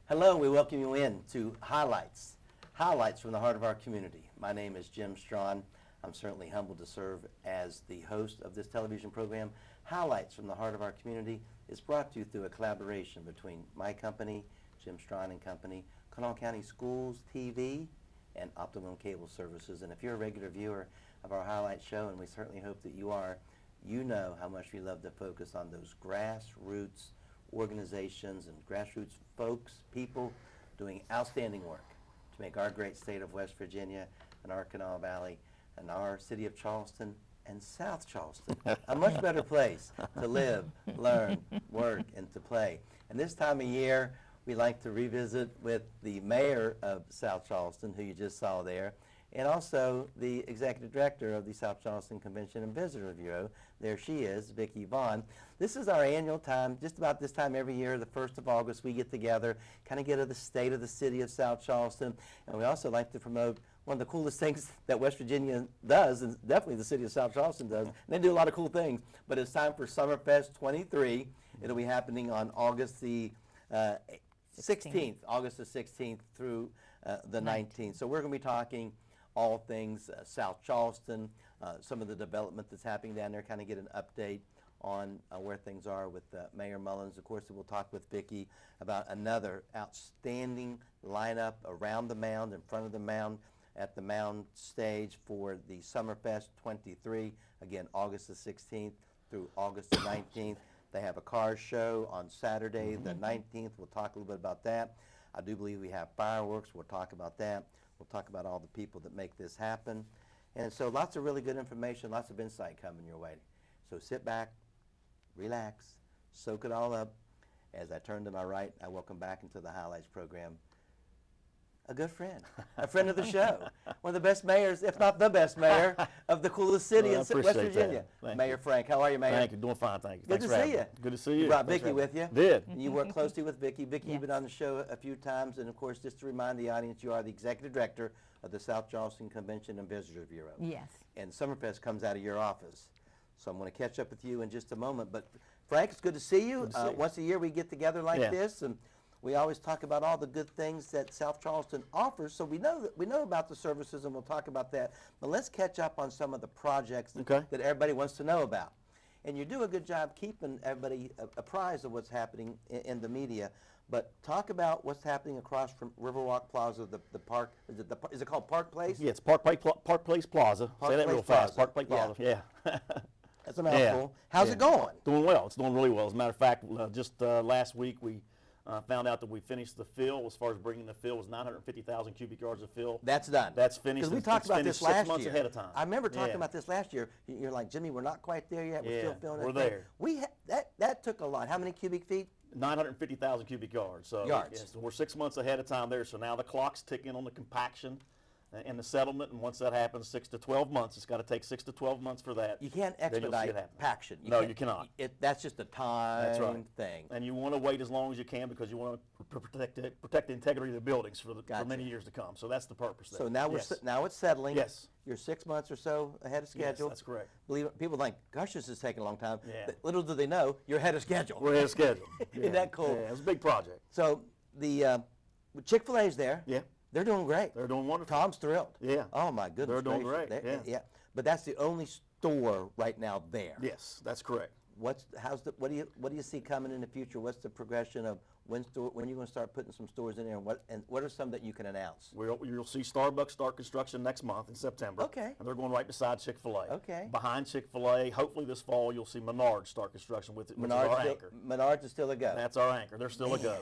Hello, we welcome you in to Highlights from the heart of our community. My name is Jim Strawn. I'm certainly humbled to serve as the host of this television program. Highlights from the heart of our community is brought to you through a collaboration between my company, Jim Strawn and Company, Kanawha County Schools TV, and Optimum Cable Services. And if you're a regular viewer of our Highlights show, and we certainly hope that you are, you know how much we love to focus on those grassroots organizations and grassroots folks, people doing outstanding work to make our great state of West Virginia and our Kanawha Valley and our city of Charleston and South Charleston a much better place to live, learn, work, and to play. And this time of year, we like to revisit with the mayor of South Charleston, who you just saw there, and also the executive director of the South Charleston Convention and Visitor Bureau. There she is, Vicki Vaughan. This is our annual time. Just about this time every year, the 1st of August, we get together, kind of get at the state of the city of South Charleston. And we also like to promote one of the coolest things that West Virginia does, and definitely the city of South Charleston does. And they do a lot of cool things. But it's time for SummerFest 23. It'll be happening on August the 16th, August the 16th through the 19th. So we're going to be talking all things South Charleston, some of the development that's happening down there, kind of get an update on where things are with Mayor Mullens. Of course, we'll talk with Vicki about another outstanding lineup around the mound, in front of the mound, at the mound stage for the SummerFest 23, again, August the 16th through August the 19th. They have a car show on Saturday the 19th. We'll talk a little bit about that. I do believe we have fireworks. We'll talk about that. We'll talk about all the people that make this happen. And so lots of really good information, lots of insight coming your way. So sit back, relax, soak it all up. As I turn to my right, I welcome back into the Highlights program a good friend, a friend of the show, one of the best mayors, if not the best mayor, of the coolest city in West Virginia. Mayor Frank, how are you, Mayor? Thank you, doing fine, thank you. Good to see you. Good to see you. You brought Vicki with you. Did. And you work closely with Vicki. Vicki, you've been on the show a few times, and of course, just to remind the audience, you are the executive director of the South Charleston Convention and Visitor Bureau. Yes. And SummerFest comes out of your office. So I'm going to catch up with you in just a moment. But Frank, it's good to see you. Once a year we get together like this, and we always talk about all the good things that South Charleston offers. So we know about the services, and we'll talk about that. But let's catch up on some of the projects that everybody wants to know about. And you do a good job keeping everybody apprised of what's happening in the media. But talk about what's happening across from Riverwalk Plaza, the park. Is it called Park Place? Yeah, it's Park Place Plaza. Say that real fast. Park Place Plaza. Yeah. That's a mouthful. How's it going? Doing well. It's doing really well. As a matter of fact, just last week we found out that we finished the fill. As far as bringing the fill, was 950,000 cubic yards of fill. That's done. That's finished. Because we talked about this last year. 6 months ahead of time. I remember talking about this last year. You're like, Jimmy, we're not quite there yet. We're still filling it. We're there. That took a lot. How many cubic feet? 950,000 cubic yards. So, so we're 6 months ahead of time there. So now the clock's ticking on the compaction and the settlement, and once that happens, 6 to 12 months. It's got to take 6 to 12 months for that. You can't expedite paction. You cannot. That's just a time thing. And you want to wait as long as you can because you want to protect the integrity of the buildings for many years to come. So that's the purpose there. So now now it's settling. Yes. You're 6 months or so ahead of schedule. Yes, that's correct. People think, gosh, this is taking a long time. Yeah. Little do they know, you're ahead of schedule. We're ahead of schedule. Isn't that cool? Yeah, it's a big project. So the Chick-fil-A's there. Yeah. They're doing great. They're doing wonderful. Tom's thrilled. Yeah. Oh my goodness. They're doing great. Yeah. But that's the only store right now there. Yes, that's correct. What do you see coming in the future? What's the progression of when you're going to start putting some stores in there, and what are some that you can announce? You'll see Starbucks start construction next month in September. Okay. And they're going right beside Chick-fil-A. Okay. Behind Chick-fil-A, hopefully this fall you'll see Menards start construction with it, which is our anchor. Menards is still a go. That's our anchor. They're still a go.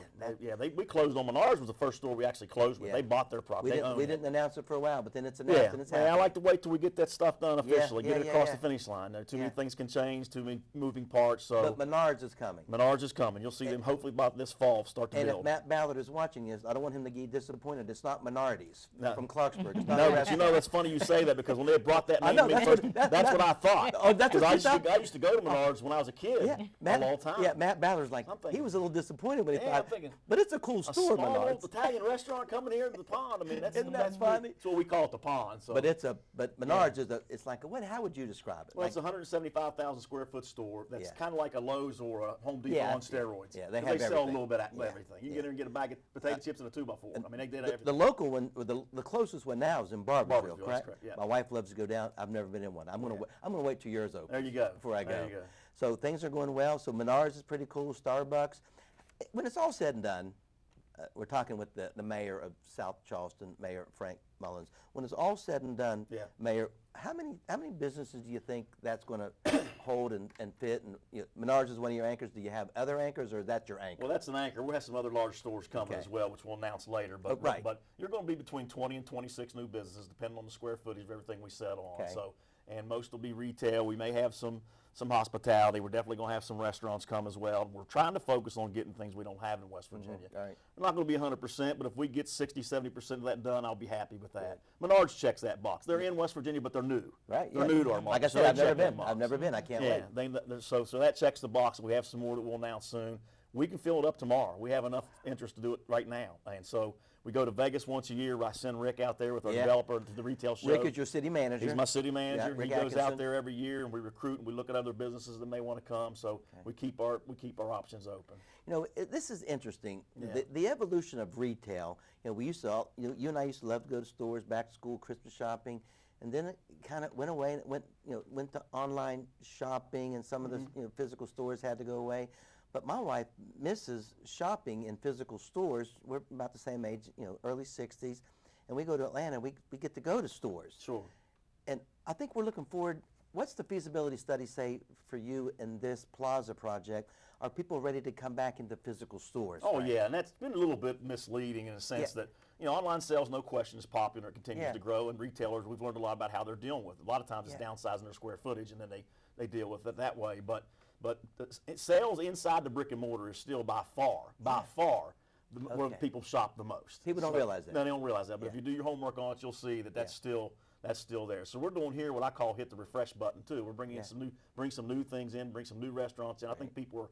We closed on Menards. Was the first store we actually closed with. They bought their property. We didn't announce it for a while, but then it's announced and it's happening. I like to wait till we get that stuff done officially, get it across the finish line. There too many things can change, too many moving parts. So but Menards is coming. Menards is coming. You'll see them hopefully about this fall start to build. Matt Ballard is watching this. I don't want him to get disappointed. It's not Menardes from Clarksburg. It's not no, but that's funny you say that because when they brought that name in first, that's what I thought. Oh, that's what I thought. I used to go to Menards when I was a kid. A long time. Yeah, Matt Ballard's like, he was a little disappointed when he thought, but it's a cool store, a small Menards. old Italian restaurant coming here to the pond. I mean, Isn't that funny? That's what we call it, the pond. So. But Menards is it's like, how would you describe it? Well, it's a 175,000 square foot store that's kind of like a Lowe's or a Home Depot Yeah, on steroids. yeah, they 'Cause have sell a everything. little bit of Yeah, everything. You yeah. get in and get a bag of potato chips and a 2x4. I mean, they did The everything. local one, the closest one now is in Barbersville, Barbersville, that's correct? correct, yeah. My wife loves to go down. I've never been in one. I'm gonna wait till yours opens. There you go. Before I go. There you go. So things are going well. So Menards is pretty cool. Starbucks. When it's all said and done, we're talking with the mayor of South Charleston, Mayor Frank Mullens. When it's all said and done, Yeah. Mayor, how many businesses do you think that's going to hold and fit? And Menards is one of your anchors. Do you have other anchors, or is that your anchor? Well, that's an anchor. We have some other large stores coming Okay. as well, which we'll announce later. But, right. but you're going to be between 20 and 26 new businesses, depending on the square footage of everything we settle on. Okay. So, and most will be retail. We may have some hospitality. We're definitely going to have some restaurants come as well. We're trying to focus on getting things we don't have in West Virginia. Right. We're not going to be 100%, but if we get 60, 70% of that done, I'll be happy with that. Menards checks that box. They're in West Virginia, but they're new. Right. They're new to our market. Like I so said, they I've never check that been. box. I've never been. I can't wait. Yeah, so that checks the box. We have some more that we'll announce soon. We can fill it up tomorrow. We have enough interest to do it right now. And so we go to Vegas once a year. I send Rick out there with our developer to the retail show. Rick is your city manager. He's my city manager. Rick He goes Atkinson. out there every year, and we recruit and we look at other businesses that may want to come. So we keep our options open. This is interesting. Yeah. The evolution of retail. We used to you and I used to love to go to stores, back to school, Christmas shopping, and then it kind of went away. And it went to online shopping, and some of the physical stores had to go away. But my wife misses shopping in physical stores. We're about the same age, early 60s, and we go to Atlanta. We get to go to stores. Sure. And I think we're looking forward. What's the feasibility study say for you in this plaza project? Are people ready to come back into physical stores? Oh, Frank? yeah, and that's been a little bit misleading in a sense that, online sales, no question, is popular. It continues to grow, and retailers, we've learned a lot about how they're dealing with it. A lot of times it's downsizing their square footage, and then they deal with it that way. But the sales inside the brick and mortar is still by far, where people shop the most. People don't realize that. No, they don't realize that. But if you do your homework on it, you'll see that that's still there. So we're doing here what I call hit the refresh button too. We're bringing in some new things in, bring some new restaurants in. I think people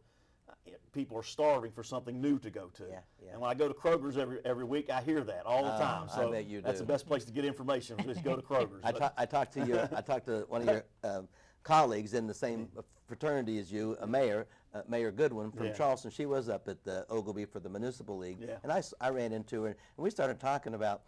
are starving for something new to go to. And when I go to Kroger's every week, I hear that all the time. So I bet you do. That's the best place to get information is go to Kroger's. I talked to one of your colleagues in the same fraternity as you, a mayor, Mayor Goodwin from Charleston. She was up at the Ogilvy for the Municipal League, and I ran into her, and we started talking about,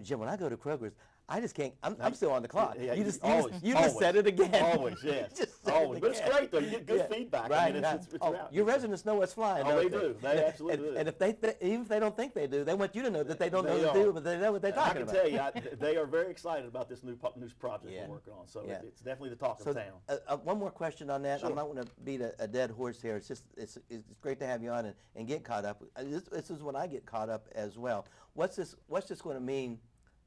Jim, when I go to Kroger's, I just can't. I'm still on the clock. Yeah, you just always said it again. Always, yes. Always. But it's great though. You get good feedback. Right. I mean, it's your residents know what's flying. Oh, don't they do. They absolutely do. And if even if they don't think they do, they want you to know that they don't know they do, but they know what they're talking about. I can tell you, they are very excited about this new project we're working on. So it's definitely the talk of town. One more question on that. Sure. I'm not going to beat a dead horse here. It's just it's great to have you on and get caught up. This is when I get caught up as well. What's this going to mean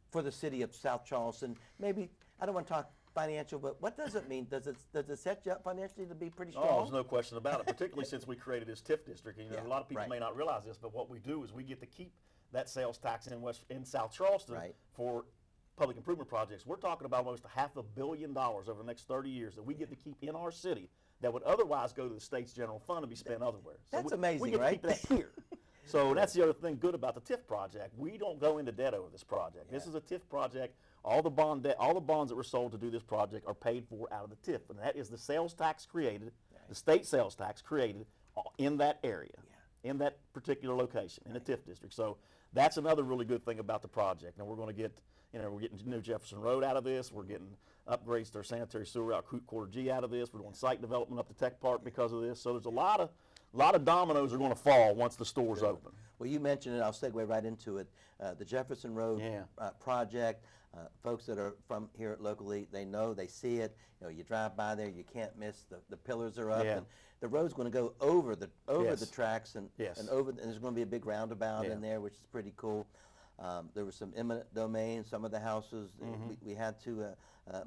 for the city of South Charleston? Maybe I don't want to talk financial, but what does it mean? Does it set you up financially to be pretty strong? Oh, there's no question about it, particularly since we created this TIF district. And, a lot of people may not realize this, but what we do is we get to keep that sales tax in South Charleston for public improvement projects. We're talking about almost $500 million over the next 30 years that we get to keep in our city that would otherwise go to the state's general fund and be spent elsewhere. So That's amazing, we get right? to keep that here. So that's the other thing good about the TIF project. We don't go into debt over this project. This is a TIF project. All the bonds that were sold to do this project are paid for out of the TIF, and that is the sales tax created, the state sales tax created in that area, in that particular location, in the TIF district. So that's another really good thing about the project. Now we're going to get, we're getting New Jefferson Road out of this. We're getting upgrades to our sanitary sewer route, quarter G out of this. We're doing site development up to Tech Park because of this. So there's a lot of dominoes are going to fall once the store's open. Well, you mentioned it. I'll segue right into it. The Jefferson Road project. Folks that are from here locally, they know, they see it. You drive by there, you can't miss. The pillars are up, and the road's going to go over the tracks, and there's going to be a big roundabout in there, which is pretty cool. There was some eminent domain, some of the houses. We had to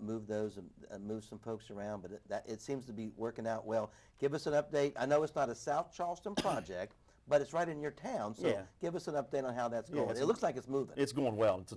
move those and move some folks around, but it seems to be working out well. Give us an update. I know it's not a South Charleston project, but it's right in your town, so give us an update on how that's going. It looks like it's moving. It's going well. It's a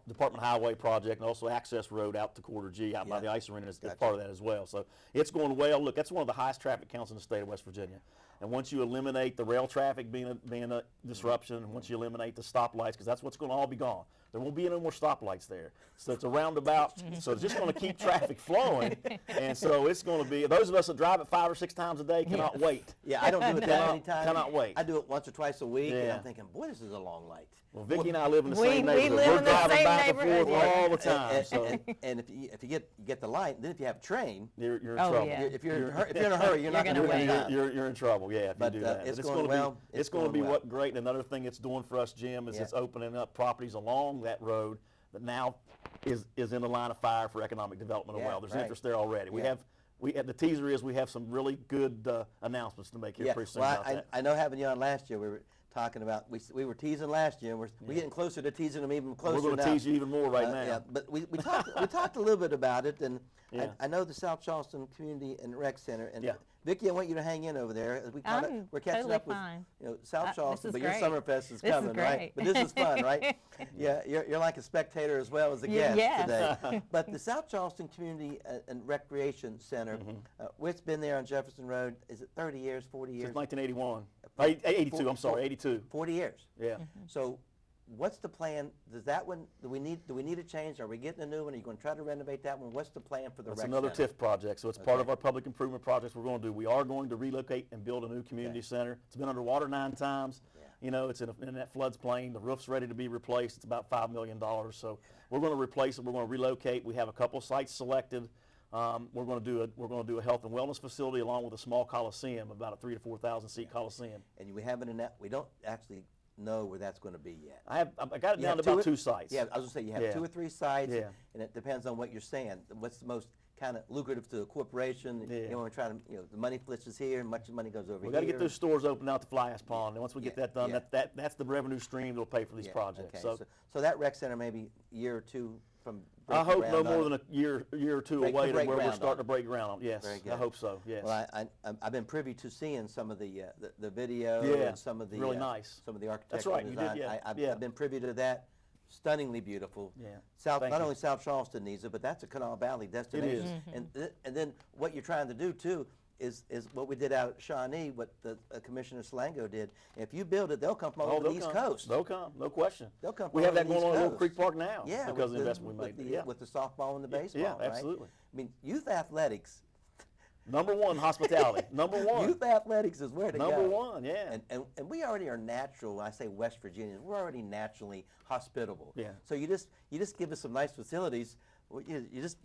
Department Highway project, and also access road out to quarter G, out by the ice arena is part of that as well. So it's going well. Look, that's one of the highest traffic counts in the state of West Virginia. And once you eliminate the rail traffic being a disruption, and once you eliminate the stoplights, because that's what's going to all be gone. There won't be any more stoplights there. So it's a roundabout. So it's just going to keep traffic flowing. And so it's going to be, those of us that drive it 5 or 6 times a day cannot wait. Yeah, I don't do it that many times. Cannot wait. I do it once or twice a week, and Yeah. I'm thinking, boy, this is a long light. Well, Vicki and I live in the We- same we neighborhood. live We're in the driving same back and forth neighborhood. all the time. So And if you get the light, then if you have a train, you're in Oh, trouble. yeah. if you're in a hurry, you're not going to gonna win wait. time. You're in trouble, yeah, if But, you do that. it's But going well. It's going to be well. what great. And another thing it's doing for us, Jim, is Yeah. it's opening up properties along that road that now is in the line of fire for economic development as Yeah, well. There's right. interest there already. Yeah. The teaser is we have some really good announcements to make here Yeah, pretty soon well, about that. I know having you on last year, we were talking about, we were teasing last year, and we're getting closer to teasing them even closer We're going now. to tease you even more right now. Yeah, but we talked a little bit about it, and Yeah. I know the South Charleston Community and Rec Center, and Yeah. Vicki, I want you to hang in over there as I'm we're catching totally up with fine. South This Charleston, is but your great. SummerFest is This is coming, right? great. But this is fun, right? Yeah, you're like a spectator as well as a guest Yes. today. But the South Charleston Community and Recreation Center, it's been there on Jefferson Road. Is it 30 years, 40 years? Since 1981. 82, I'm sorry, 82. 40 years. Yeah. So, what's the plan? Does that one? Do we need a change? Are we getting a new one? Are you going to try to renovate that one? What's the plan for the That's rec another center? TIF project, so it's part Okay. of our public improvement projects we're going to do. We are going to relocate and build a new community center. It's been underwater 9 times. Yeah. You know, it's in that floodplain. The roof's ready to be replaced. It's about $5 million. So we're going to replace it. We're going to relocate. We have a couple sites selected. We're going to do a health and wellness facility along with a small coliseum, about a 3,000 to 4,000 seat coliseum. And we haven't we don't actually know where that's going to be yet. I got it You down have to about two- 2 sites. Yeah, I was going to say you have Yeah. 2 or 3 sites, Yeah. and it depends on what you're saying. What's the most kind of lucrative to a corporation? Yeah. You know, we're trying to, the money flushes here, and much money goes over We here. got to get those stores open out to Fly Ash Pond, and once we get Yeah, that done, yeah. that's the revenue stream that'll pay for these Yeah, projects. Okay. So that rec center maybe a year or 2 from. I breaking hope no ground on more it. than a year or 2 Break- to away to break where we're ground on starting it. to break ground on. Yes, Very good. I hope so. Yes. Well, I've been privy to seeing some of the video Yeah, and some of the really nice. some of the architectural right, you did, design. yeah, I've yeah. been privy to that. Stunningly beautiful. Yeah. Not Thank you. only South Charleston needs it, but that's a Canal Valley destination. And then what you're trying to do too is what we did out at Shawnee, what the Commissioner Slango did. If you build it, they'll come from all over they'll the East come. Coast. They'll come, no question. They'll come We from have all that over the going on East at Little Coast. Creek Park now Yeah, because of the with investment we made. with the softball and the baseball. Yeah, right? absolutely. I mean, youth athletics. Number 1, hospitality. Number 1. Youth athletics is where to go. Number 1, yeah. And we already are natural. When I say West Virginians, we're already naturally hospitable. Yeah. So you just give us some nice facilities. You just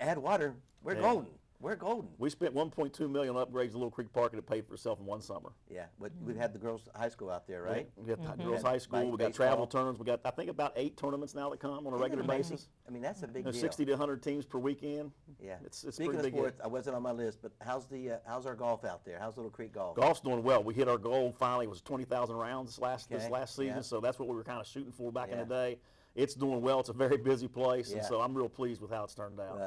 add water. We're Yeah. golden. We're golden. We spent $1.2 million on upgrades to Little Creek Park, and it paid for itself in 1 summer. Yeah. But we've had the girls' high school out there, right? Yeah, we got girls' Yeah. high school. We got Baseball. travel tournaments. We got I think about 8 tournaments now that come on a regular basis. I mean, that's a big There's deal. 60 to 100 teams per weekend. Yeah. It's Speaking pretty of big. sports, I wasn't on my list, but how's our golf out there? How's Little Creek golf? Golf's doing well. We hit our goal finally. It was 20,000 rounds this last season, yeah. so that's what we were kind of shooting for back in Yeah. the day. It's doing well. It's a very busy place, and Yeah. so I'm real pleased with how it's turned out.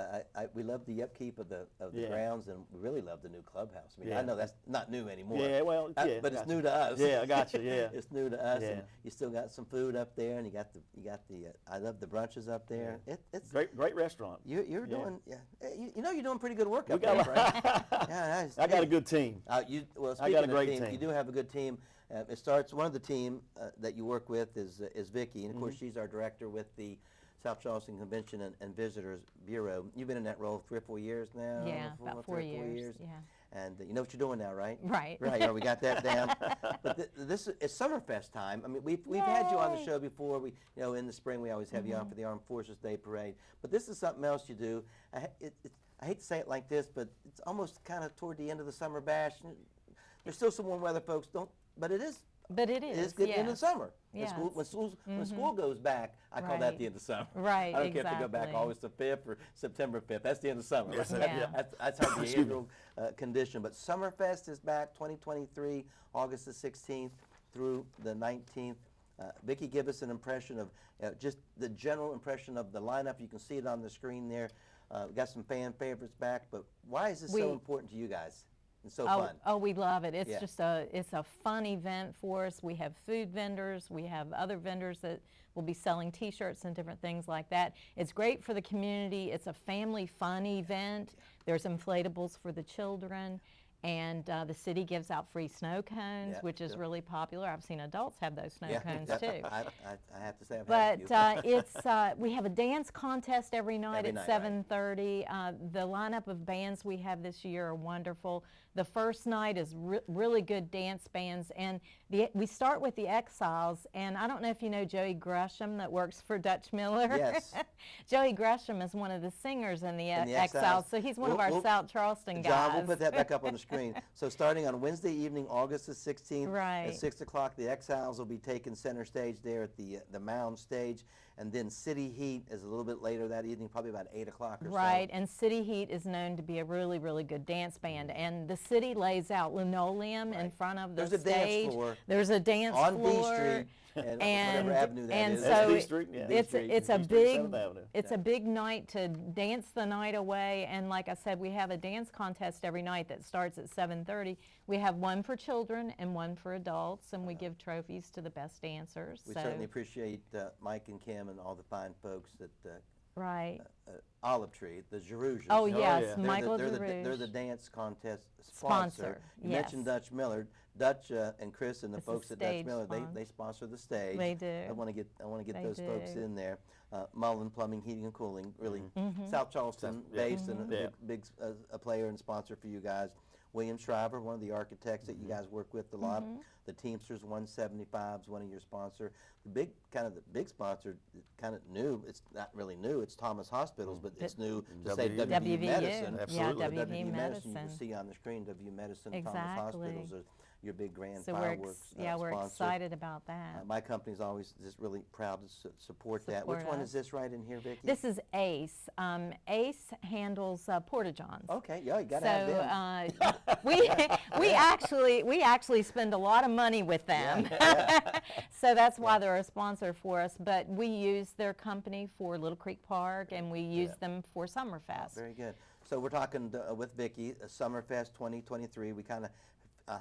We love the upkeep of the Yeah. grounds, and we really love the new clubhouse. I mean, Yeah. I know that's not new anymore. Yeah, well, yeah, but it's gotcha. new to us. Yeah, I got you. Yeah, It's new to us, Yeah. and you still got some food up there, and you got the. I love the brunches up there. It's great restaurant. you're Yeah. doing you know you're doing pretty good work We up got there, Frank. Yeah, I got a good team. Well, I got a speaking great of team, you team. do have a good team. It starts. One of the team that you work with is Vicki, and of course she's our director with the South Charleston Convention and Visitors Bureau. You've been in that role 3 or 4 years now. Yeah, about 4 3 or 4 years. Yeah. And you know what you're doing now, right? Right. Right. Yeah, we got that down. But this is SummerFest time. I mean, we've had you on the Yay. show before. In the spring we always have you on for the Armed Forces Day Parade. But this is something else you do. I hate to say it like this, but it's almost kind of toward the end of the summer bash. There's still some warm weather, folks. But it is. But it is. It's getting into the summer. Yes. When school goes back, I call that Right. the end of summer. Right, I don't care if they go back exactly. August the 5th or September 5th. That's the end of summer. Yes, Yeah. That's our behavioral condition. But SummerFest is back 2023, August the 16th through the 19th. Vicki, give us an impression of just the general impression of the lineup. You can see it on the screen there. We got some fan favorites back, but why is this so important to you guys? It's so fun. Oh, we love it. It's Yeah. just it's a fun event for us. We have food vendors. We have other vendors that will be selling T-shirts and different things like that. It's great for the community. It's a family fun event. There's inflatables for the children. And the city gives out free snow cones, Yeah, which is yeah. really popular. I've seen adults have those snow cones yeah. too. I have to say I've had a But few. we have a dance contest every night Every at night, right. 7:30. The lineup of bands we have this year are wonderful. The first night is really good dance bands, and we start with the Exiles. And I don't know if you know Joey Gresham that works for Dutch Miller. Yes. Joey Gresham is one of the singers in the, In the Exiles, Exiles. so he's one of We'll- our we'll- South Charleston guys. John, we'll put that back up on the screen. So starting on Wednesday evening, August the 16th Right. at 6 o'clock, the Exiles will be taking center stage there at the Mound stage. And then City Heat is a little bit later that evening, probably about 8 o'clock or so. Right, and City Heat is known to be a really, really good dance band. And the city lays out linoleum in front of the There's a stage. dance floor There's a dance on B floor. Street and whatever avenue that and is. so That's D Street, yeah. it's D Street, it's a D Street, big 7th Avenue. it's a big night to dance the night away. And like I said, we have a dance contest every night that starts at 7:30. We have one for children and one for adults, and we give trophies to the best dancers. We so, certainly appreciate Mike and Kim and all the fine folks at right. Olive Tree, the Jeruzas. Oh yeah. yes, They're the- Michael they're Derouge. they're the dance contest sponsor. You yes. mentioned Dutch Miller. Dutch and Chris and the It's a folks at Dutch stage Miller, sponsor. they sponsor the stage. They do. I want to get They those folks do. in there. Mullen Plumbing, Heating and Cooling, really Mm-hmm. South Charleston based and Yeah. big a player and sponsor for you guys. William Shriver, one of the architects that you guys work with a lot. Mm-hmm. The Teamsters 175 is one of your sponsor. The big sponsor, kind of new. It's not really new. It's Thomas Hospitals, but it's new to say WVU. WVU Medicine. Absolutely. Yeah, WVU You Medicine. can see on the screen WVU Medicine, Thomas Exactly. Hospitals are your big grand So fireworks we're sponsor. excited about that. My company's always just really proud to support that. Support Which one us. is this right in here, Vicki? This is Ace. Ace handles porta-johns. Okay, yeah, you got to have them. we actually spend a lot of money with them. So that's why they're a sponsor for us. But we use their company for Little Creek Park, and we use them for SummerFest. Very good. So we're talking with Vicki, SummerFest 2023. We kind of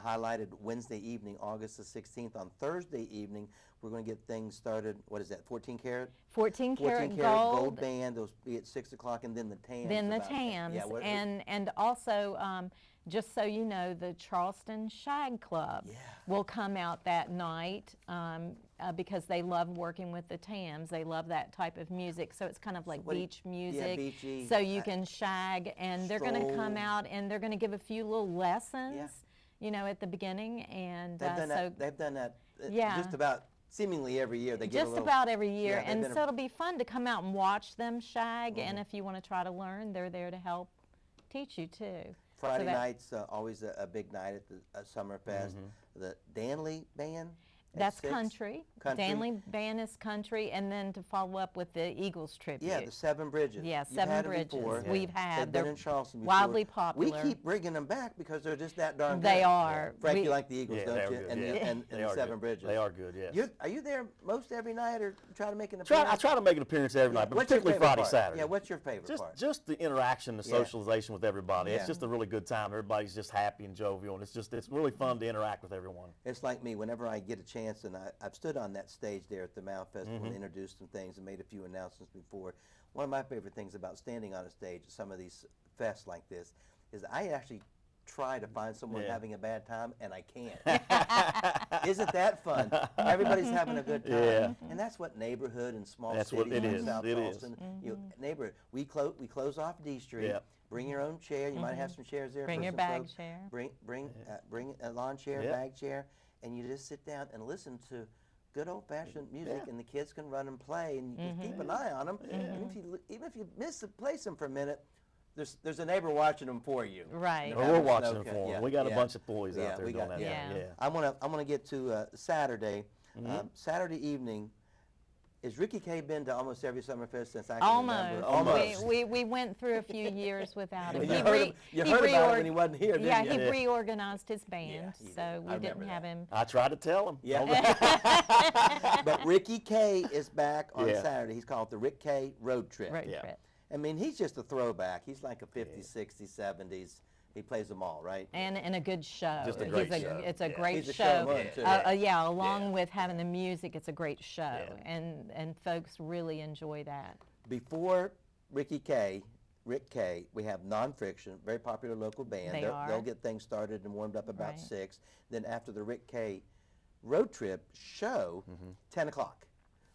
highlighted Wednesday evening, August the 16th. On Thursday evening, we're going to get things started. What is that, 14 karat? 14 karat gold band. Those be at 6 o'clock, and then the TAMs. Then the about- TAMs, Yeah, what- and also, just so you know, the Charleston Shag Club will come out that night because they love working with the TAMs. They love that type of music, so it's kind of like what do you- beach music. beachy. So you can shag, and they're going to come Stroll. out and they're going to give a few little lessons, you know, at the beginning, and They've done that Yeah. just about seemingly every year. They give a just little, about every year. yeah, they've And been a- so it'll be fun to come out and watch them shag, and if you want to try to learn, they're there to help teach you too. Friday So that- night's always a big night at the SummerFest. The Danley Band. at That's 6. country. Country. Danley Band is country, and then to follow up with the Eagles tribute. Yeah, the Seven Bridges. Yeah, You've Seven had 'em Bridges. before. We've had. They've They're been in Charleston before. wildly popular. We keep bringing them back because they're just that darn good. They are. Frank, We- you like the Eagles, Yeah, don't they're you? good, And, yeah. and They the are Seven good. Bridges. They are good, yes. Are you there most every night, or try to make an appearance? I try to make an appearance every night, but What's your particularly favorite Friday, part? Saturday. Yeah, what's your favorite part? Just the interaction, the Yeah. socialization with everybody. Yeah. It's just a really good time. Everybody's just happy and jovial, and it's really fun to interact with everyone. It's like me, whenever I get a chance, and I've stood on that stage there at the Mount Festival and introduced some things and made a few announcements before. One of my favorite things about standing on a stage at some of these fests like this is I actually try to find someone Yeah. having a bad time, and I can't. Isn't that fun? Everybody's having a good time. Yeah. And that's what neighborhood and small That's cities what it like is. South It is. Charleston, neighborhood. We close off D Street. Yeah. Bring your own chair. You might have some chairs there. Bring for your some bag folks. chair. Bring a lawn chair, Yeah. bag chair, and you just sit down and listen to good old-fashioned music, Yeah. and the kids can run and play, and you can keep an eye on them. Even if you place them for a minute, there's a neighbor watching them for you. Right. You Well, have we're a watching snow it for cone. them. Yeah, We got a yeah. bunch of boys Yeah, out there we doing got- that. yeah. Yeah. I'm gonna get to Saturday. Saturday evening. Is Ricky K been to almost every SummerFest since I can remember? Almost. We went through a few years without him. You heard about it when he wasn't here, didn't Yeah, you? he Yeah. reorganized his band, Yeah, he did. so I we remember didn't have that. him. I tried to tell them. Yeah. But Ricky K is back on Yeah. Saturday. He's called the Rick K Road Trip. Road Yeah. trip. I mean, he's just a throwback. He's like a 50s, 60s, 70s. He plays them all, right? And a good show. Just a great He's show. It's a Yeah. great He's a show. showman, too. Yeah, along with having the music, it's a great show, Yeah. and folks really enjoy that. Before Ricky K, Rick K. We have Non-Friction, very popular local band. They are. They'll get things started and warmed up about Right. 6. Then after the Rick K. road trip show, 10 o'clock,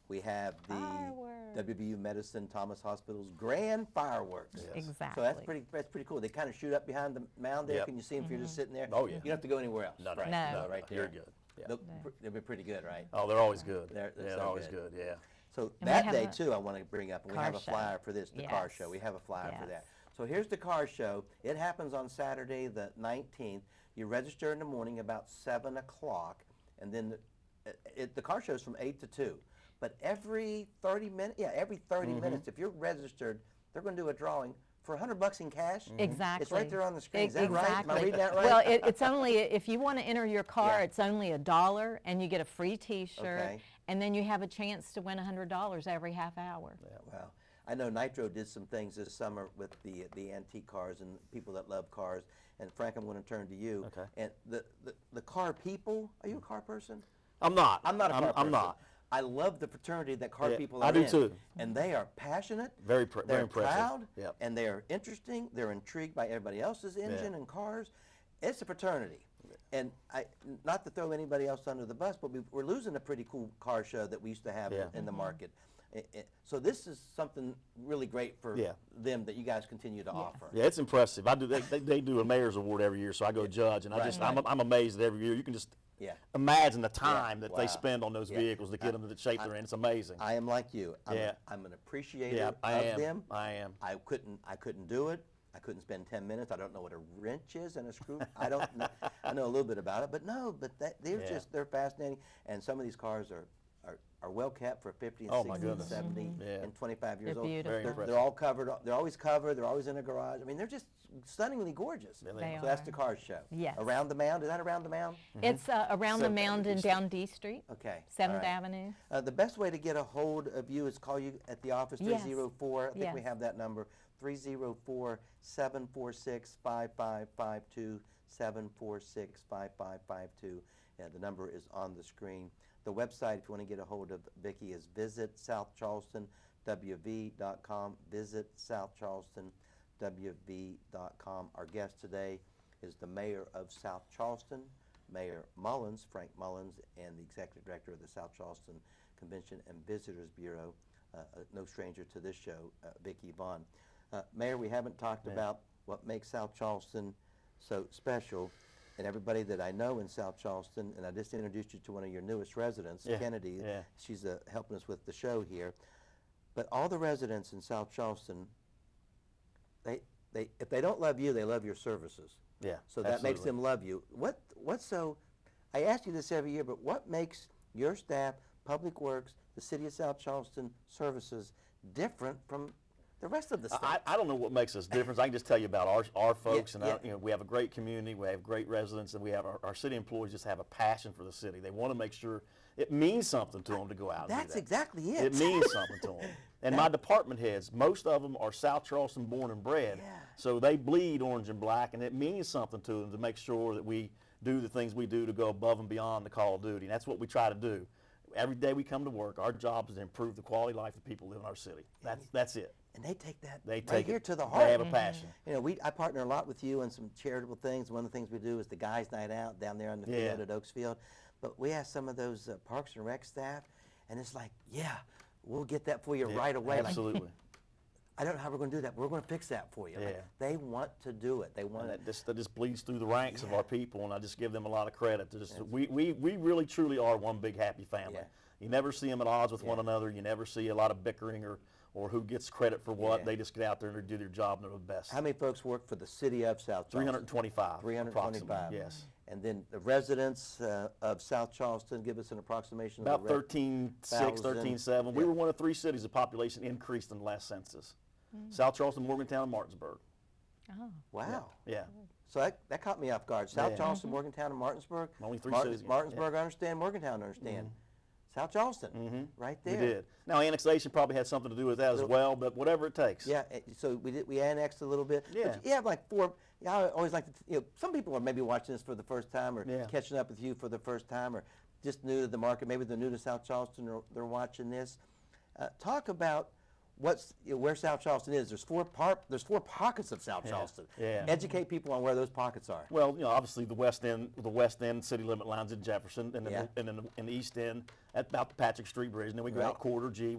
we have the Fireworks. WVU Medicine Thomas Hospital's grand fireworks. Yes. Exactly. So that's pretty cool. They kind of shoot up behind the mound there. Yep. Can you see them if you're just sitting there? Oh, yeah. You don't have to go anywhere else. No, right, No. right there. You're good. Yeah. They'll be pretty good, right? Oh, they're always good. They're yeah, so they're always good. good. Yeah. So And we that have day a too, I want to bring up, and we car have a show. flyer for this, the car Yes. show. We have a flyer for that. Yes. So here's the car show. It happens on Saturday the 19th. You register in the morning about 7 o'clock, and then the car show is from 8 to 2. But every 30 minutes, minutes, if you're registered, they're going to do a drawing for $100 in cash. Exactly. It's right there on the screen. Is that Exactly. right? Am I reading that right? Well, it's only, if you want to enter your car, Yeah. it's only $1, and you get a free T-shirt, Okay. and then you have a chance to win $100 every half hour. Well, I know Nitro did some things this summer with the antique cars and people that love cars. And Frank, I'm going to turn to you. Okay. And the car people, are you a car person? I'm not. I'm not a car person. I'm not. I love the fraternity that car Yeah, people are I do in. too. And they are passionate. Very They're impressive. proud. Yep. And they're interesting. They're intrigued by everybody else's engine and cars. It's a fraternity. And not to throw anybody else under the bus, but we're losing a pretty cool car show that we used to have in the market. So this is something really great for them that you guys continue to offer. Yeah, it's impressive. I do. They do a mayor's award every year, so I go judge, and I'm amazed that every year you can just imagine the time that Wow. they spend on those vehicles to get them to the shape they're in. It's amazing. I am like you. I'm an appreciator of them. I am. I couldn't do it. I couldn't spend 10 minutes. I don't know what a wrench is and a screw. I don't know. I know a little bit about it, but they're fascinating. And some of these cars are well kept for 50 and 60 and 70 and 25 years They're old. beautiful. They're all covered. They're always covered. They're always in a garage. I mean, they're just stunningly gorgeous. They So that's are. the car show. Yes. Around the mound. Is that around the mound? It's around the mound and down D Street, Okay. 7th all right. Avenue. The best way to get a hold of you is call you at the office, Yes. 304, I think we Yes. have that number, 304-746-5552, 746-5552. The number is on the screen. The website, if you want to get a hold of Vicki, is visit southcharlestonwv.com, visit southcharlestonwv.com. Our guest today is the mayor of South Charleston, Mayor Mullens, Frank Mullens, and the executive director of the South Charleston Convention and Visitors Bureau, no stranger to this show, Vicki Vaughan. Mayor, we haven't talked about what makes South Charleston so special. And everybody that I know in South Charleston, and I just introduced you to one of your newest residents, Kennedy. Yeah. She's helping us with the show here. But all the residents in South Charleston, if they don't love you, they love your services. Yeah. So that makes them love you. I ask you this every year, but what makes your staff, Public Works, the City of South Charleston services different from the rest of the state? I don't know what makes us different. I can just tell you about our folks, and we have a great community. We have great residents, and we have our city employees just have a passion for the city. They want to make sure it means something to them to go out and do that. That's exactly it. It means something to them. And my department heads, most of them are South Charleston born and bred, so they bleed orange and black, and it means something to them to make sure that we do the things we do to go above and beyond the call of duty. And that's what we try to do. Every day we come to work, our job is to improve the quality of life of people who live in our city. That's it. And they take that They right take here it. to the heart. They have a passion. You know, I partner a lot with you on some charitable things. One of the things we do is the guys' night out down there on the field at Oaksfield. But we have some of those Parks and Rec staff, and it's like, we'll get that for you right away. Absolutely. Like, I don't know how we're going to do that, but we're going to fix that for you. Like, they want to do it. They want And it. that just bleeds through the ranks of our people, and I just give them a lot of credit. We really, truly are one big happy family. Yeah. You never see them at odds with one another. You never see a lot of bickering or who gets credit for what. Yeah. They just get out there and do their job, and they're the best. How many folks work for the City of South Charleston? 325. 325. approximately, yes. And then the residents of South Charleston, give us an approximation. About of the 13.6, 13.7. We were one of 3 cities the population increased in the last census. South Charleston, Morgantown, and Martinsburg. Oh. Wow. Yeah. So that caught me off guard. South Charleston, Morgantown, and Martinsburg. Only 3 cities. Martinsburg, I understand. Morgantown, I understand. South Charleston, right there. We did. Now, annexation probably had something to do with that as well, but whatever it takes. Yeah, so we annexed a little bit. Yeah. But you have like 4. I always like to. Some people are maybe watching this for the first time, or catching up with you for the first time, or just new to the market. Maybe they're new to South Charleston, or they're watching this. Talk about where South Charleston is. There's four pockets of South Charleston. Yeah. Educate people on where those pockets are. Well, obviously the west end city limit lines in Jefferson, and then Yeah. and then in the east end at about the Patrick Street Bridge, and then we go Right. out Corridor G.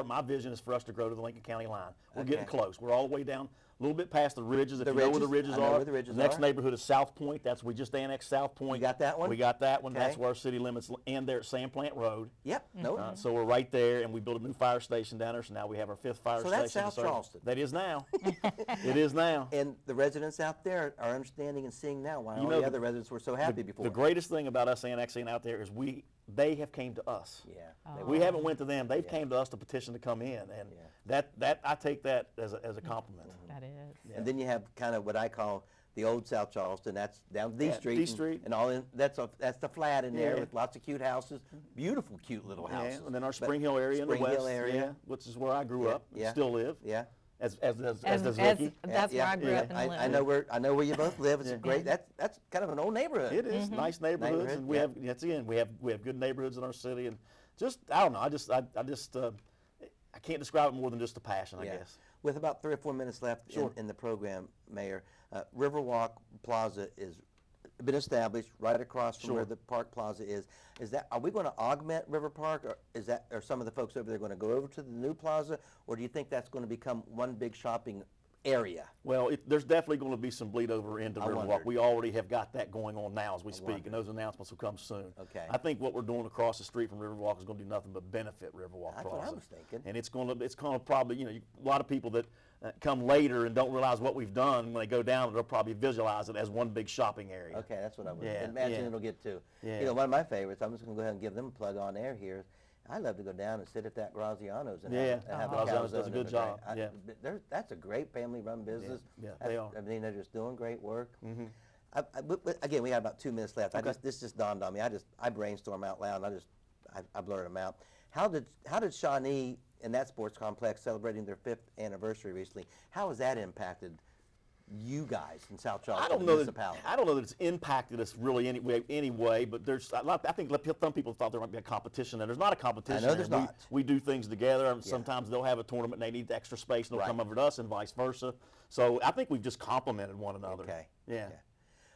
My vision is for us to grow to the Lincoln County line. We're getting Okay. close. We're all the way down a little bit past the ridges. If The you know where the ridges? ridges I know are. where the ridges next are. neighborhood is South Point. We just annexed South Point. You got that one? We got that one. Okay. That's where our city limits end there at Sandplant Road. Yep. No. So we're right there, and we built a new fire station down there. So now we have our 5th fire So station. that's South to serve. Charleston. That is now. It is now. And the residents out there are understanding and seeing now why all know, the other residents were so happy before. The greatest thing about us annexing out there is they have came to us. Yeah. We haven't went to them. They've came to us to petition to come in, and that I take that as a compliment. That is. And then you have kind of what I call the old South Charleston. That's down D Street. D and- Street. And all in. That's the flat in there Yeah. with lots of cute houses, beautiful, cute little houses. And then our But Spring Hill area in the Spring west, Hill area. which is where I grew Yeah, up, and yeah. still live. Yeah. As As, does Vicki. that's where I grew up and lived. I know where you both live. It's a great. That's kind of an old neighborhood. It is nice neighborhoods, Neighborhood, and we yeah. have we have good neighborhoods in our city, and just I don't know. I can't describe it more than just a passion, I Yeah. guess. With about 3 or 4 minutes left Sure. in the program, Mayor, Riverwalk Plaza is been established right across from Sure. where the Park Plaza is. Are we going to augment River Park, or are some of the folks over there going to go over to the new plaza, or do you think that's going to become one big shopping area? Well, there's definitely going to be some bleed over into I Riverwalk. wondered. We already have got that going on now as we speak, wondered. and those announcements will come soon. Okay. I think what we're doing across the street from Riverwalk is going to do nothing but benefit Riverwalk That's Plaza. what I was thinking. And it's going to probably, a lot of people that come later and don't realize what we've done, when they go down, they'll probably visualize it as one big shopping area. Okay, that's what I was Yeah, imagine yeah. it'll get to. Yeah. One of my favorites, I'm just going to go ahead and give them a plug on air here. I love to go down and sit at that Graziano's and Yeah, have a Graziano's does a calzone good and job, drink. yeah. That's a great family-run business. Yeah, they are. I mean, they're just doing great work. But again, we got about 2 minutes left. This just dawned on me. I brainstorm out loud. And I blurt them out. How did Shawnee and that sports complex celebrating their 5th anniversary recently? How has that impacted you guys in South Charleston? I don't know municipality? that it's impacted us really any way, but there's I think some people thought there might be a competition, and there's not a competition. I know there's there. not. We do things together, and sometimes they'll have a tournament and they need extra space, and they'll Right. come over to us, and vice versa. So I think we've just complimented one another. Okay. Yeah.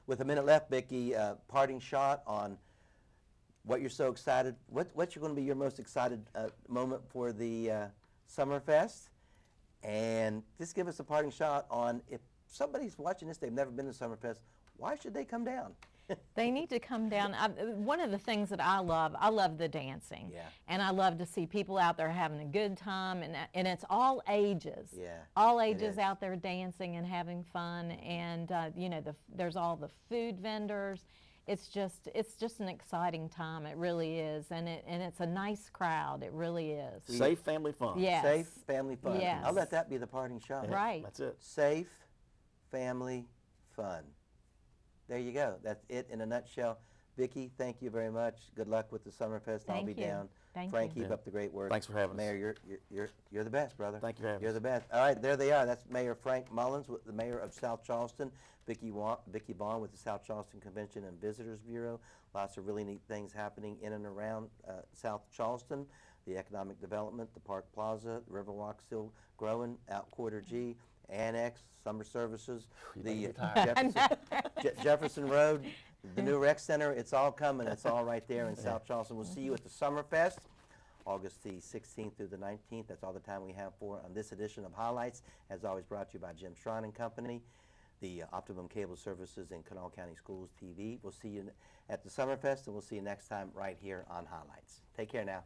With a minute left, Vicki, parting shot on what you're so excited. What's going to be your most excited moment for the SummerFest? And just give us a parting shot on, if somebody's watching this, they've never been to SummerFest, why should they come down? They need to come down. One of the things that I love the dancing. Yeah. And I love to see people out there having a good time, and it's all ages. Yeah, All it ages is. out there dancing and having fun, and there's all the food vendors. It's just an exciting time. It really is, and it's a nice crowd. It really is. Safe family fun. Yes. Safe family fun. Yes. I'll let that be the parting shot. Right. That's it. Safe family fun. There you go. That's it in a nutshell. Vicki, thank you very much. Good luck with the SummerFest. I'll Thank be you. down. Thank Frank, you. keep up the great work. Thanks for having us. Mayor, you're the best, brother. Thank you for having You're us. the best. All right, there they are. That's Mayor Frank Mullens, the mayor of South Charleston. Vicki Vaughan with the South Charleston Convention and Visitors Bureau. Lots of really neat things happening in and around South Charleston. The economic development, the Park Plaza, the Riverwalk still growing, out Quarter G, Annex, Summer Services, the Jefferson Road, the new rec center. It's all coming. It's all right there in South Charleston. We'll see you at the SummerFest, August the 16th through the 19th. That's all the time we have for on this edition of Highlights, as always brought to you by Jim Strawn and Company, the Optimum Cable Services and Kanawha County Schools TV. We'll see you at the SummerFest, and we'll see you next time right here on Highlights. Take care now.